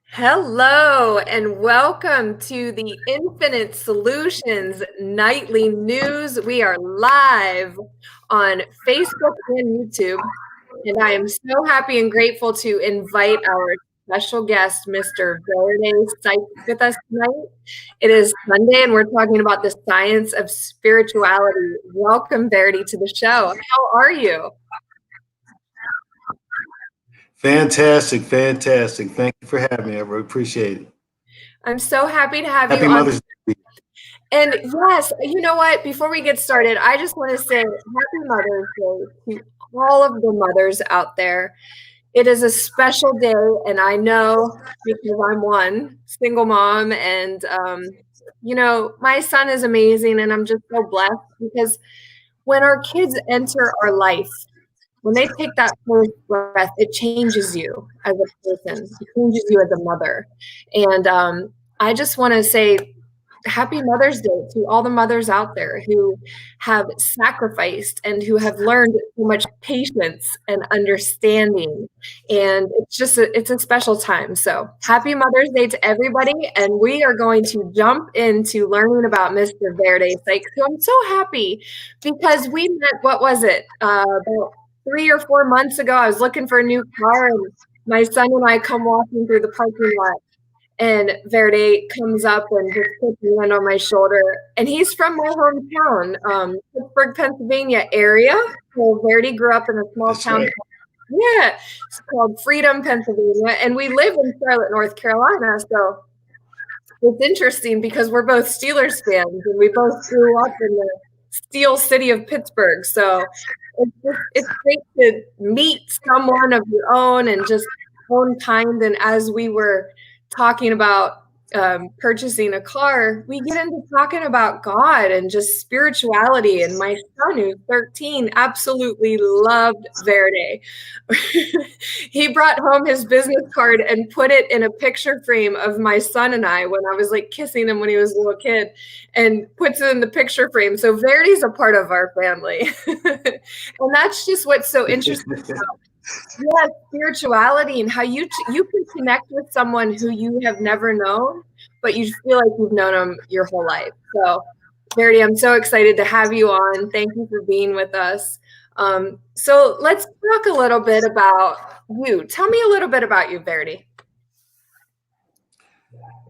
Hello and welcome to the Infinite Solutions Nightly News. We are live on Facebook and YouTube, and I am so happy and grateful to invite our special guest, Mr. Verde Sykes, with us tonight. It is Sunday, and we're talking about the science of spirituality. Welcome, Verde, to the show. How are you? Fantastic, fantastic. Thank you for having me. I really appreciate it. I'm so happy to have Happy you on. Mother's Day. And yes, you know what? Before we get started, I just want to say Happy Mother's Day to all of the mothers out there. It is a special day, and I know because I'm one single mom, and my son is amazing, and I'm just so blessed because when our kids enter our life, when they take that first breath, it changes you as a person. It changes you as a mother. And I just want to say Happy Mother's Day to all the mothers out there who have sacrificed and who have learned so much patience and understanding. And it's a special time. So happy Mother's Day to everybody. And we are going to jump into learning about Mr. Verde Sykes, who I'm so happy because we met, what was it? About 3 or 4 months ago. I was looking for a new car, and my son and I come walking through the parking lot, and Verde comes up and just puts his hand on my shoulder. And he's from my hometown, Pittsburgh, Pennsylvania area. So Verde grew up in a small That's town. right. Yeah, it's called Freedom, Pennsylvania. And we live in Charlotte, North Carolina. So it's interesting because we're both Steelers fans, and we both grew up in the Steel City of Pittsburgh. So it's great to meet someone of your own and just own kind. And as we were talking about purchasing a car, we get into talking about God and just spirituality. And my son, who's 13, absolutely loved Verde. He brought home his business card and put it in a picture frame of my son and I when I was like kissing him when he was a little kid, and puts it in the picture frame. So Verde's a part of our family. And that's just what's so interesting about spirituality and how you can connect with someone who you have never known, but you feel like you've known them your whole life. So, Verde, I'm so excited to have you on. Thank you for being with us. So let's talk a little bit about you. Tell me a little bit about you, Verde.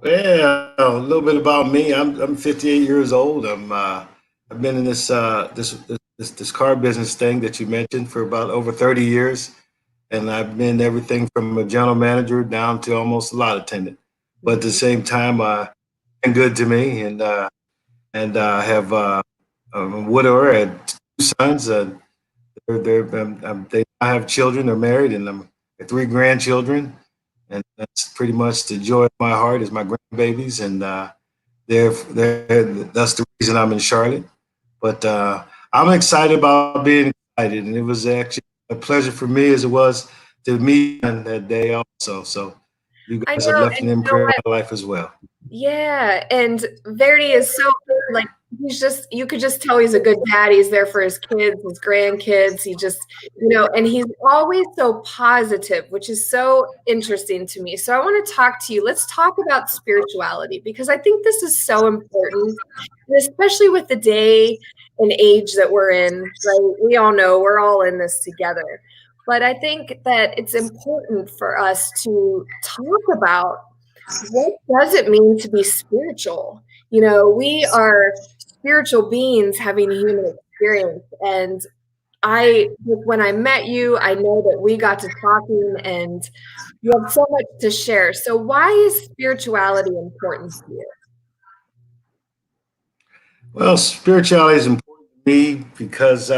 Well, a little bit about me. I'm 58 years old. I've been in this car business thing that you mentioned for about over 30 years, and I've been everything from a general manager down to almost a lot attendant. But at the same time, been good to me, and I have I'm a widower. I had 2 sons. They I have children. They're married, and I'm 3 grandchildren, and that's pretty much the joy of my heart is my grandbabies, and that's the reason I'm in Charlotte. But I'm excited about being excited, and it was actually a pleasure for me as it was to meet on that day also. So you guys have left an imprint on my life as well. Yeah, and Verdi is so like you could just tell he's a good dad. He's there for his kids, his grandkids. He just, and he's always so positive, which is so interesting to me. So I want to talk to you. Let's talk about spirituality because I think this is so important, and especially with the day and age that we're in, right? We all know we're all in this together. But I think that it's important for us to talk about what does it mean to be spiritual? We are spiritual beings having a human experience. And when I met you, I know that we got to talking and you have so much to share. So why is spirituality important to you? Well, spirituality is important to me because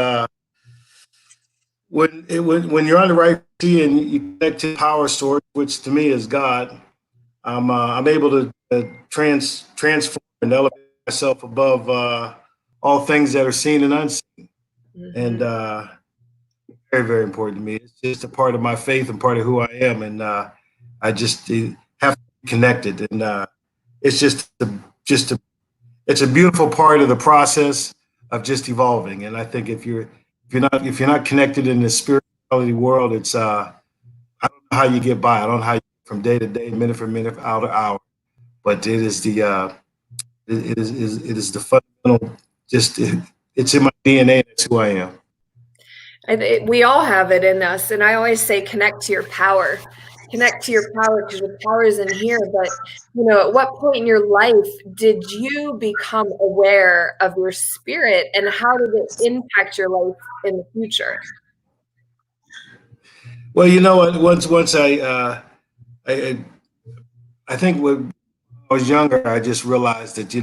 when you're on the right key and you connect to power source, which to me is God, I'm able to transform and elevate myself above all things that are seen and unseen. And very, very important to me. It's just a part of my faith and part of who I am. And I just have to be connected. And it's it's a beautiful part of the process of just evolving. And I think if you're not connected in the spirit reality world, it's I don't know how you get by. I don't know how you get from day to day, minute for minute, hour to hour. But it is the it is the fundamental. Just it's in my DNA. That's who I am. We all have it in us. And I always say, connect to your power. Connect to your power because your power is in here. But, at what point in your life did you become aware of your spirit and how did it impact your life in the future? Well, you know what? Once I I think when I was younger, I just realized that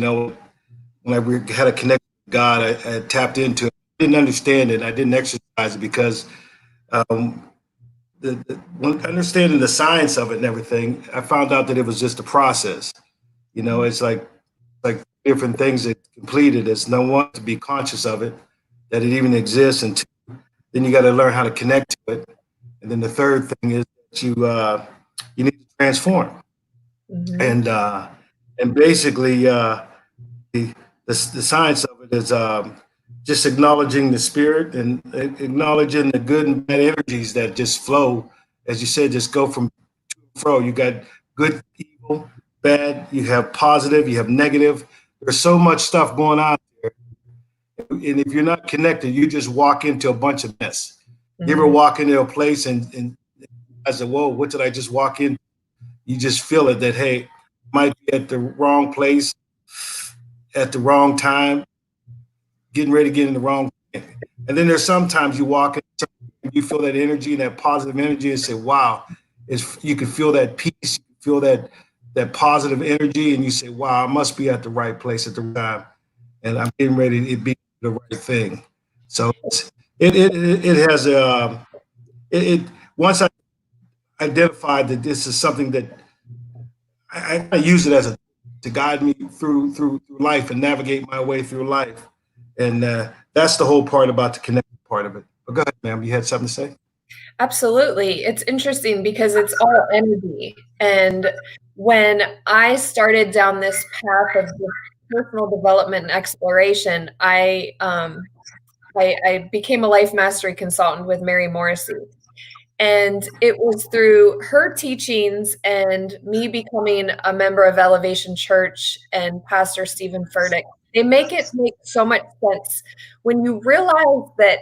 when I had a connection with God, I tapped into it. I didn't understand it. I didn't exercise it because um, when understanding the science of it and everything, I found out that it was just a process. It's like different things that completed. It's no one to be conscious of it, that it even exists, and two, then you got to learn how to connect to it. And then the third thing is that you need to transform. Mm-hmm. And basically the the science of it is just acknowledging the spirit and acknowledging the good and bad energies that just flow, as you said, just go from to and fro. You got good, evil, bad. You have positive. You have negative. There's so much stuff going on there, and if you're not connected, you just walk into a bunch of mess. You ever Mm-hmm. walk into a place and I said, "Whoa, what did I just walk in?" You just feel it that hey, might be at the wrong place at the wrong time, getting ready to get in the wrong thing. And then there's sometimes you walk in, you feel that energy and that positive energy and say, wow, you can feel that peace, you can feel that positive energy, and you say, wow, I must be at the right place at the right time. And I'm getting ready to be the right thing. So it has it once I identified that this is something that I use it as a to guide me through life and navigate my way through life, and that's the whole part about the connected part of it. But go ahead, ma'am. You had something to say? Absolutely. It's interesting because it's all energy. And when I started down this path of personal development and exploration, I became a life mastery consultant with Mary Morrissey. And it was through her teachings and me becoming a member of Elevation Church and Pastor Stephen Furtick. They make it make so much sense when you realize that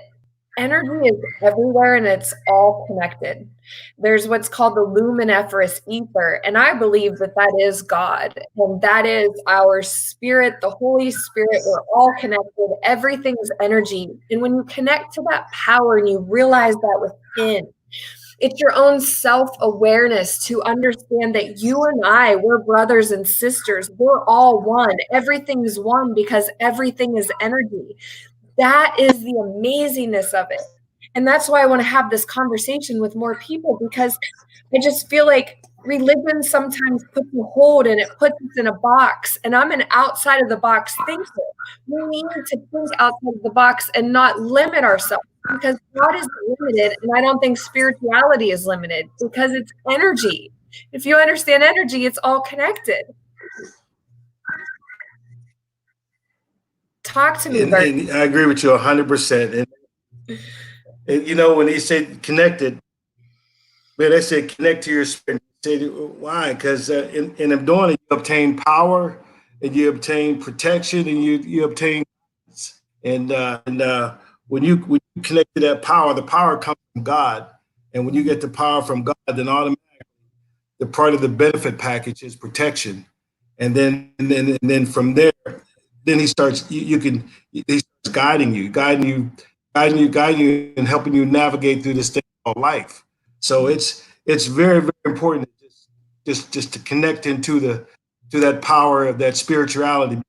energy is everywhere and it's all connected. There's what's called the luminiferous ether, and I believe that that is God, and that is our spirit, the Holy Spirit. We're all connected. Everything's energy. And when you connect to that power and you realize that within, it's your own self-awareness to understand that you and we're brothers and sisters. We're all one. Everything is one because everything is energy. That is the amazingness of it. And that's why I want to have this conversation with more people, because I just feel like religion sometimes puts a hold and it puts us in a box. And I'm an outside of the box thinker. We need to think outside of the box and not limit ourselves, because God is limited. And I don't think spirituality is limited because it's energy. If you understand energy, it's all connected. Talk to me, Bert. And I agree with you 100%. And when they say connected, man, they say connect to your spirit. Say why? Because in doing it, you obtain power, and you obtain protection, and you obtain, and when you connect to that power, the power comes from God, and when you get the power from God, then automatically the part of the benefit package is protection, and then from there, then he starts. He starts guiding you, and helping you navigate through this thing called life. So it's very very important to just to connect into the to that power of that spirituality.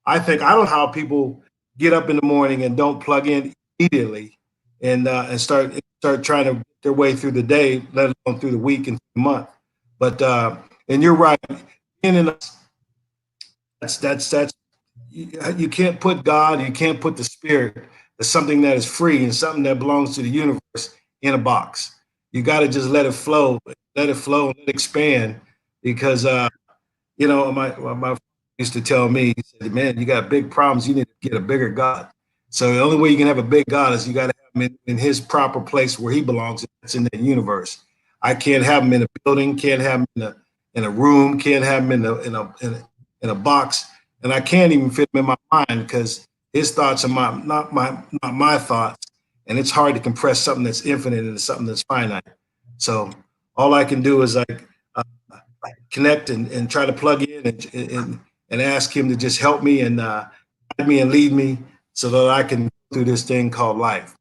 I don't know how people get up in the morning and don't plug in immediately and start trying to get their way through the day, let alone through the week and the month. But and you're right, being in that's you can't put God, you can't put the spirit as something that is free and something that belongs to the universe in a box. You got to just let it flow, let it expand, because my father used to tell me, he said, "Man, you got big problems. You need to get a bigger God." So the only way you can have a big God is you got to have him in his proper place where he belongs. That's in the universe. I can't have him in a building, can't have him in a room, can't have him in a box, and I can't even fit him in my mind because his thoughts are not my thoughts, and it's hard to compress something that's infinite into something that's finite. So all I can do is like connect and try to plug in and ask him to just help me and guide me and lead me so that I can go through this thing called life.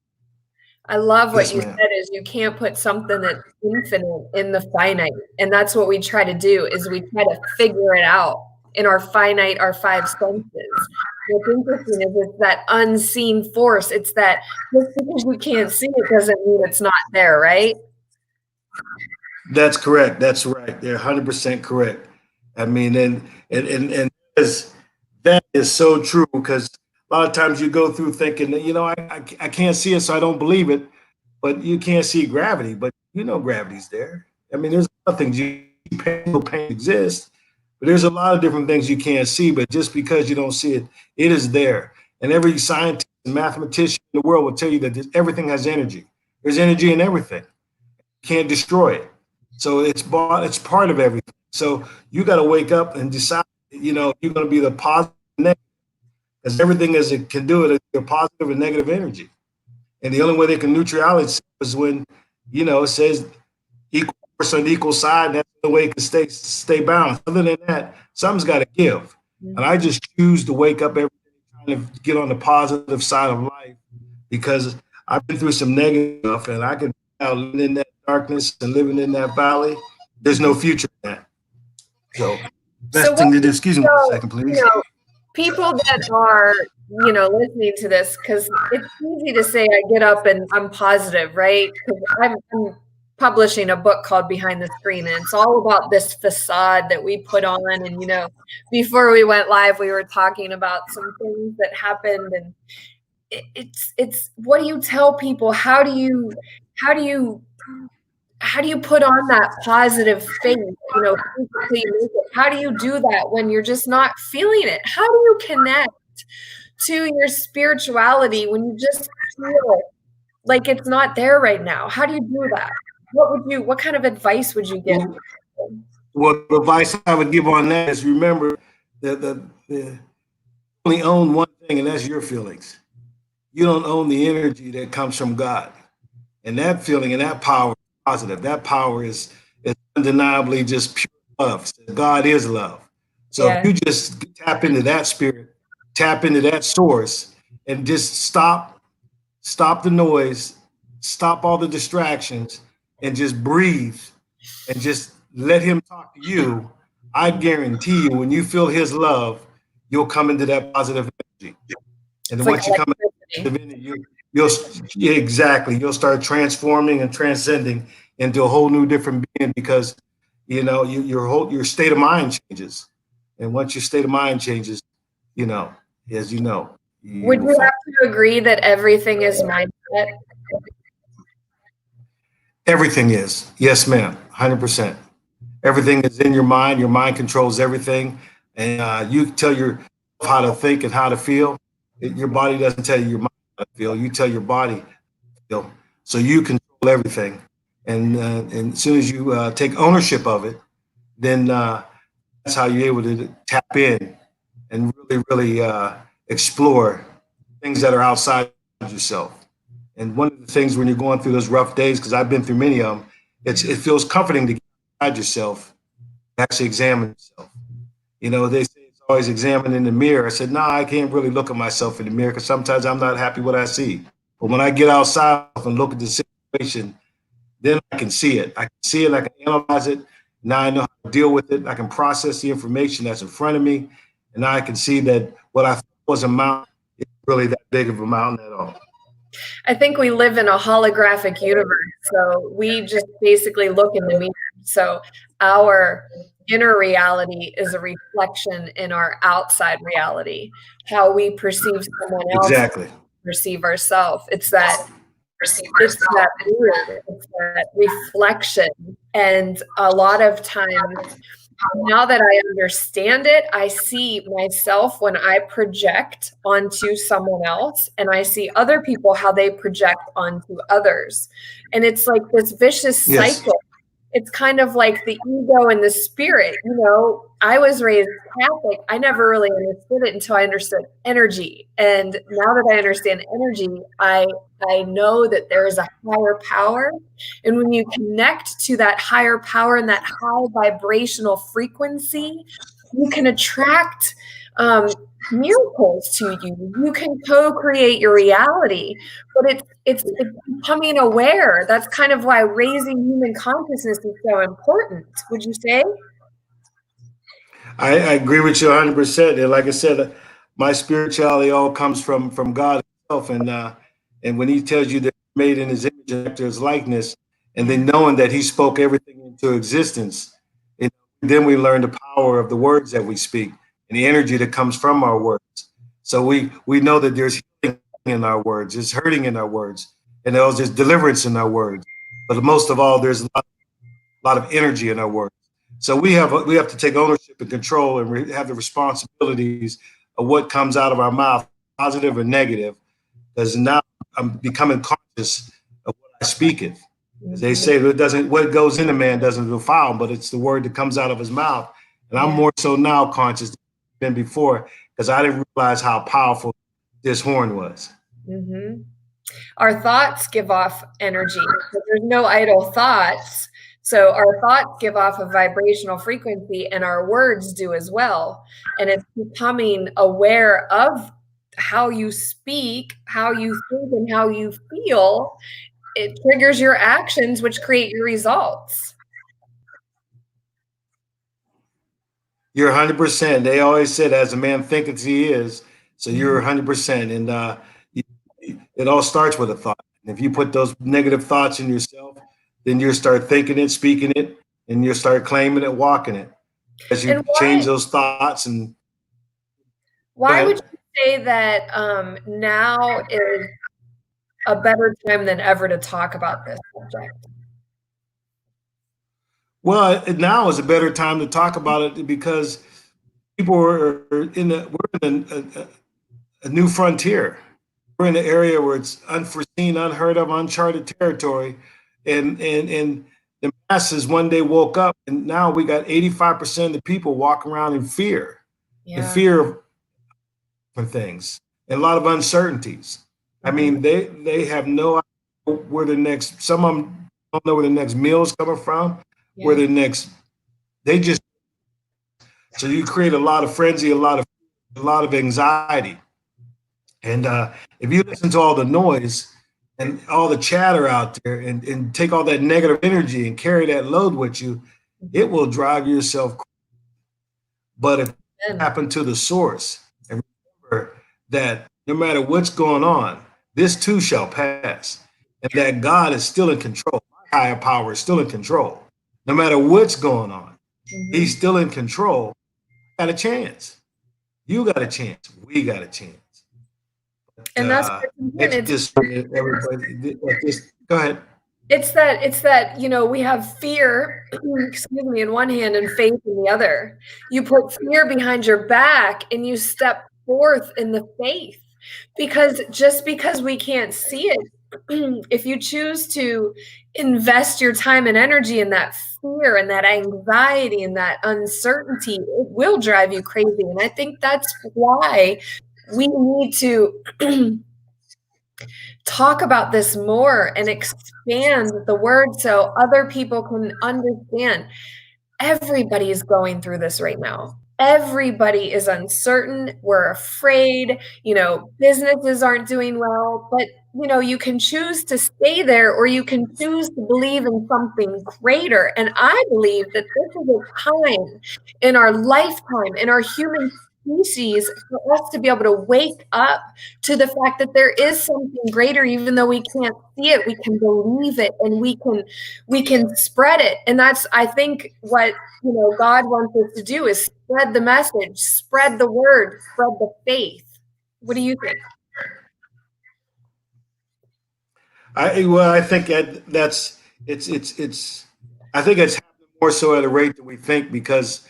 I love what Yes, you ma'am. said is you can't put something that's infinite in the finite. And that's what we try to do is we try to figure it out in our finite, our five senses. What's interesting is it's that unseen force. It's that just because you can't see it doesn't mean it's not there, right? That's correct. That's right. They're 100% correct. I mean, and that is so true because a lot of times you go through thinking that, I can't see it, so I don't believe it. But you can't see gravity, but gravity's there. I mean, there's a lot of things pain exists, but there's a lot of different things you can't see. But just because you don't see it, it is there. And every scientist and mathematician in the world will tell you that everything has energy. There's energy in everything. You can't destroy it. So it's part of everything. So you got to wake up and decide, you're going to be the positive and negative, because everything as it can do it is a positive and negative energy. And the only way they can neutralize it is when, it says equal force on equal side. That's the way it can stay balanced. Other than that, something's got to give. And I just choose to wake up every day trying to get on the positive side of life because I've been through some negative stuff, and I can now living in that darkness and living in that valley. There's no future in that. So, So best thing to do. Excuse me 1 second, please. People that are, listening to this, because it's easy to say I get up and I'm positive, right? Because I'm publishing a book called Behind the Screen, and it's all about this facade that we put on. And, before we went live, we were talking about some things that happened, and it's what do you tell people? How do you put on that positive face, how do you do that when you're just not feeling it? How do you connect to your spirituality when you just feel like it's not there right now? How do you do that? What kind of advice would you give? Well, the advice I would give on that is remember that you only own one thing, and that's your feelings. You don't own the energy that comes from God. And that feeling and that power is positive. That power is undeniably just pure love. God is love. So if you just tap into that spirit, tap into that source, and just stop the noise, stop all the distractions, and just breathe and just let him talk to you, I guarantee you, when you feel his love, you'll come into that positive energy. And then once you come into the energy, you'll start transforming and transcending into a whole new different being because your state of mind changes. And once your state of mind changes, as you know, would you have to agree that everything is mindset? Everything is. Yes, ma'am. 100%. Everything is in your mind. Your mind controls everything. And you tell yourself how to think and how to feel. Your body doesn't tell you your mind how to feel. You tell your body how to feel. So you control everything. And as soon as you take ownership of it, then that's how you're able to tap in and really, really explore things that are outside yourself. And one of the things when you're going through those rough days, because I've been through many of them, it feels comforting to get outside yourself, actually examine yourself. They say it's always examining in the mirror. I said, no, I can't really look at myself in the mirror because sometimes I'm not happy what I see. But when I get outside and look at the situation, then I can see it. I can see it. I can analyze it. Now I know how to deal with it. I can process the information that's in front of me. And now I can see that what I thought was a mountain is really that big of a mountain at all. I think we live in a holographic universe, so we just basically look in the mirror. So our inner reality is a reflection in our outside reality. How we perceive someone else, exactly. Perceive ourselves. It's that mirror, it's that reflection. And a lot of times Now that I understand it, I see myself when I project onto someone else, and I see other people how they project onto others. And it's like this vicious Yes. cycle. It's kind of like the ego and the spirit. You know, I was raised Catholic. I never really understood it until I understood energy. And now that I understand energy, I know that there is a higher power. And when you connect to that higher power and that high vibrational frequency, you can attract miracles to you. You can co-create your reality, but it's becoming aware. That's kind of why raising human consciousness is so important. Would you say? I agree with you 100%. And like I said, my spirituality all comes from God Himself, and when He tells you that you're made in His image and after His likeness, and then knowing that He spoke everything into existence, and then we learn the power of the words that we speak and the energy that comes from our words. So we know that there's healing in our words, there's hurting in our words, and there's deliverance in our words. But most of all, there's a lot of energy in our work. So we have to take ownership and control and have the responsibilities of what comes out of our mouth, positive or negative, because now I'm becoming conscious of what I speak it. As they say, it doesn't what goes in a man doesn't defile him, but it's the word that comes out of his mouth. And I'm more so now conscious than before because I didn't realize how powerful this horn was. Mm-hmm. Our thoughts give off energy. So there's no idle thoughts. So our thoughts give off a vibrational frequency, and our words do as well. And it's becoming aware of how you speak, how you think, and how you feel. It triggers your actions, which create your results. You're 100%. They always said, "As a man thinketh, he is." So you're 100%, and it all starts with a thought. And if you put those negative thoughts in yourself, then you start thinking it, speaking it, and you start claiming it, walking it. As you And change those thoughts, and why would you say that now is a better time than ever to talk about this subject? well, now is a better time to talk about it because people are we're in a new frontier. We're in an area where it's unforeseen, unheard of, uncharted territory, and the masses one day woke up, and now we got 85% of the people walking around in fear for things, and a lot of uncertainties. I mean, they have no idea where the next. Some of them don't know where the next meal is coming from, where the next. They just so you create a lot of frenzy, a lot of anxiety. And if you listen to all the noise and all the chatter out there and take all that negative energy and carry that load with you, it will drive yourself. But if you happen to the source and remember that no matter what's going on, this too shall pass, and that God is still in control. My higher power is still in control. No matter what's going on, He's still in control. Got a chance. You got a chance. We got a chance. And that's It's just everybody. Just go ahead. it's that, you know, we have fear, excuse me, in one hand and faith in the other. You put fear behind your back and you step forth in the faith. Because just because we can't see it, if you choose to invest your time and energy in that fear and that anxiety and that uncertainty, it will drive you crazy. And I think that's why we need to talk about this more and expand the word so other people can understand. Everybody is going through this right now. Everybody is uncertain. We're afraid. You know, businesses aren't doing well, but you know, you can choose to stay there or you can choose to believe in something greater. And I believe that this is a time in our lifetime, in our human species, for us to be able to wake up to the fact that there is something greater. Even though we can't see it, we can believe it and we can spread it. And that's, I think, what, you know, God wants us to do is spread the message, spread the word, spread the faith. What do you think? I think that's it's. I think it's happening more so at a rate than we think because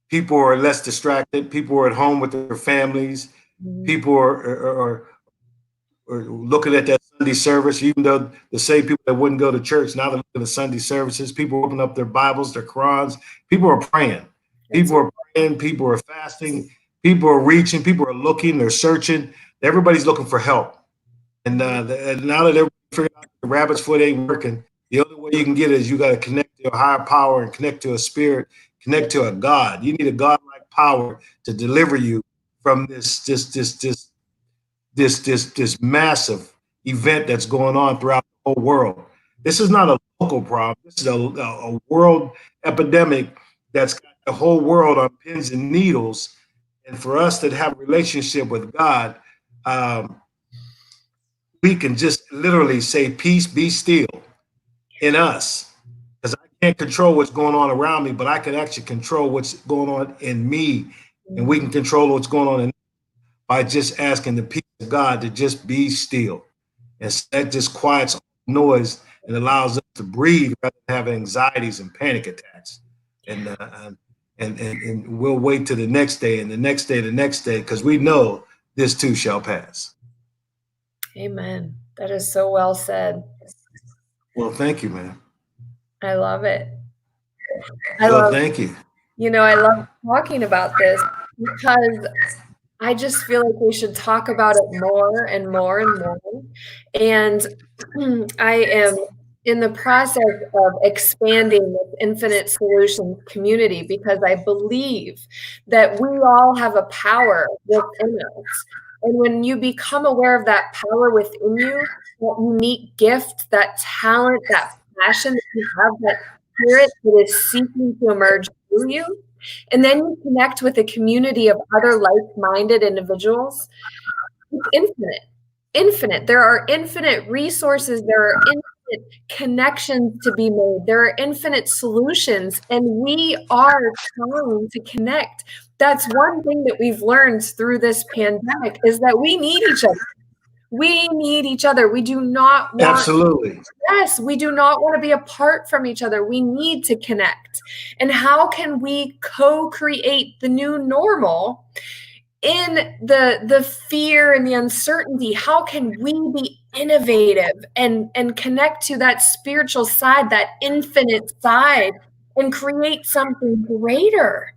People are less distracted. People are at home with their families. People are looking at that Sunday service, even though the same people that wouldn't go to church, now they're looking at the Sunday services. People open up their Bibles, their Qurans. People are praying. People are praying. People are fasting. People are reaching. People are looking. They're searching. Everybody's looking for help. And now that everybody figured out the rabbit's foot ain't working, the only way you can get it is you got to connect to a higher power and connect to a spirit, connect to a God. You need a God-like power to deliver you from this massive event that's going on throughout the whole world. This is not a local problem. This is a world epidemic that's got the whole world on pins and needles. And for us that have a relationship with God, we can just literally say, peace, be still in us. Because I can't control what's going on around me, but I can actually control what's going on in me. And we can control what's going on in by just asking the peace of God to just be still. And that just quiets noise and allows us to breathe rather than have anxieties and panic attacks. And we'll wait till the next day and the next day, the next day, because we know this too shall pass. Amen. That is so well said. Well, thank you, man. I love it. Thank you. You know, I love talking about this because I just feel like we should talk about it more and more and more. And I am in the process of expanding this Infinite Solutions community because I believe that we all have a power within us. And when you become aware of that power within you, that unique gift, that talent, that passion that you have, that spirit that is seeking to emerge through you, and then you connect with a community of other like-minded individuals, it's infinite. There are infinite resources. There are infinite connections to be made. There are infinite solutions, and we are trying to connect. That's one thing that we've learned through this pandemic is that we need each other. We need each other. We do not want Absolutely. Yes, we do not want to be apart from each other. We need to connect. And how can we co-create the new normal in the fear and the uncertainty? How can we be innovative and connect to that spiritual side, that infinite side, and create something greater?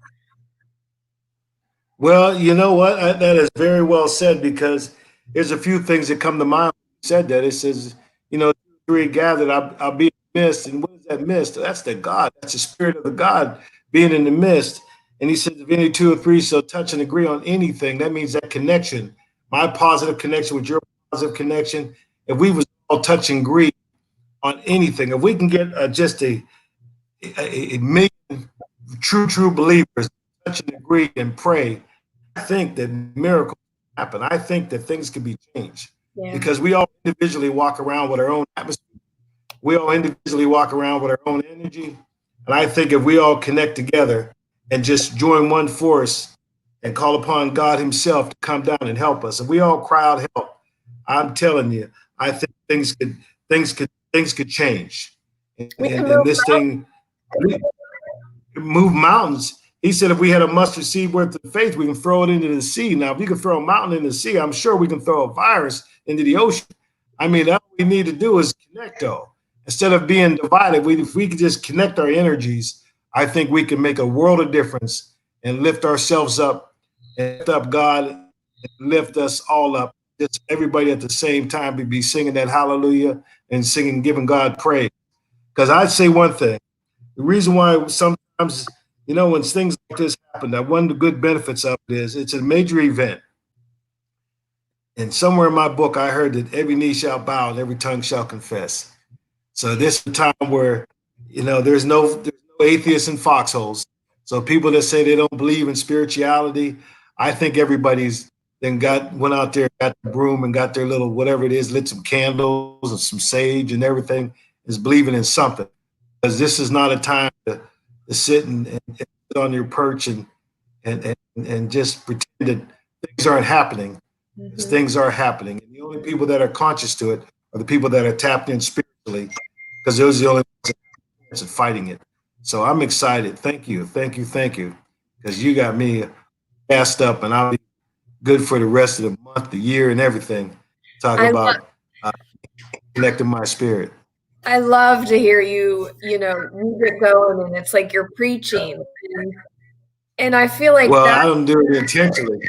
Well, you know what? That is very well said, because there's a few things that come to mind when you said that. It says, three gathered, I'll be in the midst. And what is that midst? That's the God. That's the spirit of the God being in the midst. And he says, if any two or three shall touch and agree on anything, that means that connection, my positive connection with your positive connection, if we was all touch and agree on anything, if we can get just a million true believers touch and agree and pray, I think that miracles happen. I think that things can be changed because we all individually walk around with our own atmosphere. We all individually walk around with our own energy. And I think if we all connect together and just join one force and call upon God himself to come down and help us, if we all cry out help, I'm telling you, I think things could change. And this thing move mountains. He said, if we had a mustard seed worth of faith, we can throw it into the sea. Now, if you can throw a mountain in the sea, I'm sure we can throw a virus into the ocean. I mean, all we need to do is connect, though. Instead of being divided, if we could just connect our energies, I think we can make a world of difference and lift ourselves up and lift up God and lift us all up. Just everybody at the same time, we'd be singing that hallelujah and singing, giving God praise. Because I'd say one thing, the reason why sometimes, when things like this happen, that one of the good benefits of it is it's a major event. And somewhere in my book, I heard that every knee shall bow and every tongue shall confess. So this is a time where, there's no atheists in foxholes. So people that say they don't believe in spirituality, I think everybody's then went out there, got the broom and got their little, whatever it is, lit some candles and some sage and everything, is believing in something. Because this is not a time to sit and sit on your perch and just pretend that things aren't happening. Because things are happening. And the only people that are conscious to it are the people that are tapped in spiritually, because those are the only ones that are fighting it. So I'm excited. Thank you. because you got me gassed up, and I'll be good for the rest of the month, the year, and everything. Talk about connecting my spirit. I love to hear you get going, and it's like you're preaching. And I feel like Well, that, I don't do it intentionally.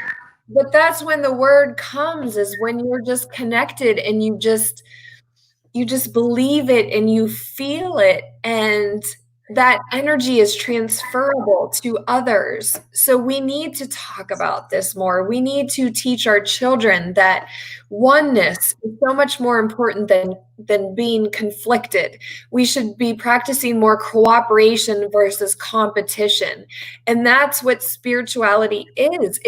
but that's when the word comes, is when you're just connected and you just believe it and you feel it, and that energy is transferable to others. So we need to talk about this more. We need to teach our children that oneness is so much more important than being conflicted. We should be practicing more cooperation versus competition. And that's what spirituality is.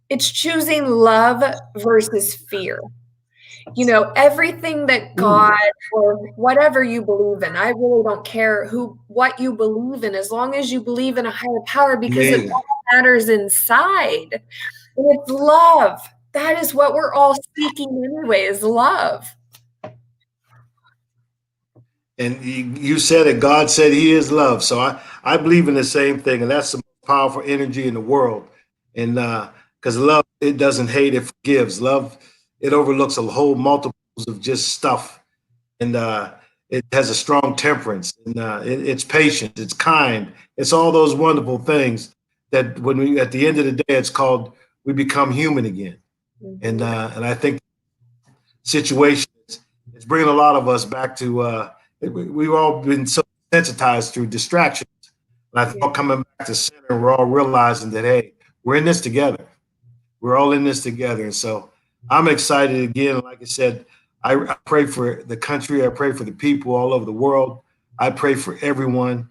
It's choosing love versus fear. Everything that God or whatever you believe in, I really don't care what you believe in, as long as you believe in a higher power, because it Amazing. all matters inside. And it's love. That is what we're all seeking anyway, is love. And you said it. God said He is love. So I believe in the same thing, and that's the most powerful energy in the world. And because love, it doesn't hate, it forgives. Love, it overlooks a whole multiples of just stuff, and it has a strong temperance, and it's patient, it's kind, it's all those wonderful things that when we at the end of the day, it's called we become human again. And I think situations, it's bringing a lot of us back to. We've all been so sensitized through distractions. And I thought coming back to center, we're all realizing that, hey, we're in this together. We're all in this together. And so I'm excited again. Like I said, I pray for the country. I pray for the people all over the world. I pray for everyone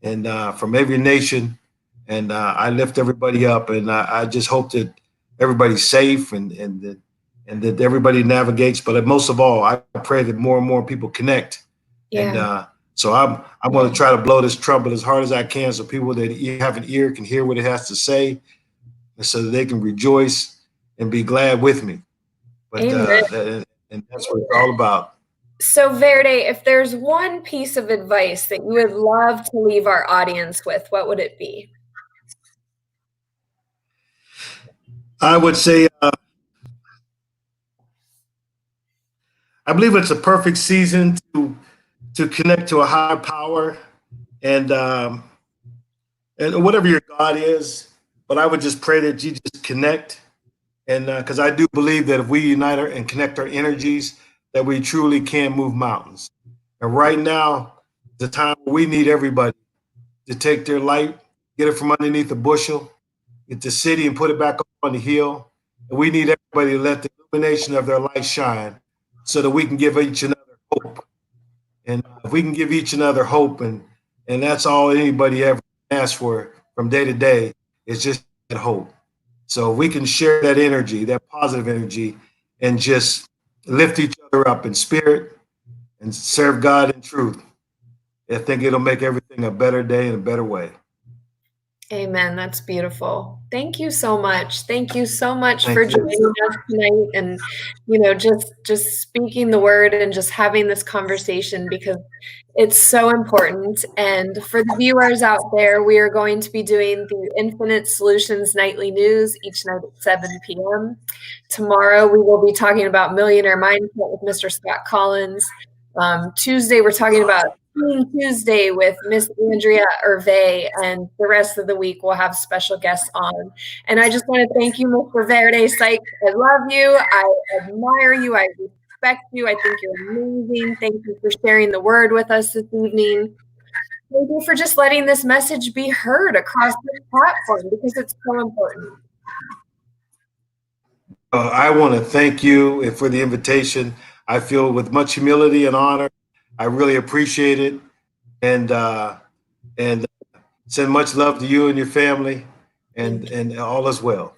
and from every nation. And I lift everybody up. And I just hope that everybody's safe and that everybody navigates. But most of all, I pray that more and more people connect. Yeah. And so I'm going to try to blow this trumpet as hard as I can, so people that have an ear can hear what it has to say, and so that they can rejoice and be glad with me. But and that's what it's all about. So Verde, if there's one piece of advice that you would love to leave our audience with, what would it be? I would say I believe it's a perfect season to connect to a higher power and whatever your God is. But I would just pray that you just connect. And because I do believe that if we unite and connect our energies, that we truly can move mountains. And right now, the time where we need everybody to take their light, get it from underneath the bushel, get the city and put it back up on the hill. And we need everybody to let the illumination of their light shine so that we can give each another hope. And if we can give each another hope, and that's all anybody ever asks for from day to day, is just that hope. So we can share that energy, that positive energy, and just lift each other up in spirit and serve God in truth. I think it'll make everything a better day and a better way. Amen. That's beautiful. Thank you so much. Thank you so much Thank for you. joining us tonight, and just speaking the word and just having this conversation, because it's so important. And for the viewers out there, we are going to be doing the Infinite Solutions Nightly News each night at 7 p.m. Tomorrow, we will be talking about Millionaire Mindset with Mr. Scott Collins. Tuesday, we're talking about Tuesday with Miss Andrea Hervé, and the rest of the week we'll have special guests on. And I just want to thank you, Mr. Verde Sykes. I love you. I admire you. I respect you. I think you're amazing. Thank you for sharing the word with us this evening. Thank you for just letting this message be heard across this platform, because it's so important. I want to thank you for the invitation. I feel with much humility and honor. I really appreciate it, and send much love to you and your family, and all is well.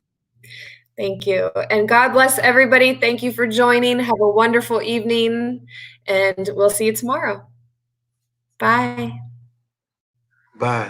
Thank you. And God bless everybody. Thank you for joining. Have a wonderful evening, and we'll see you tomorrow. Bye. Bye.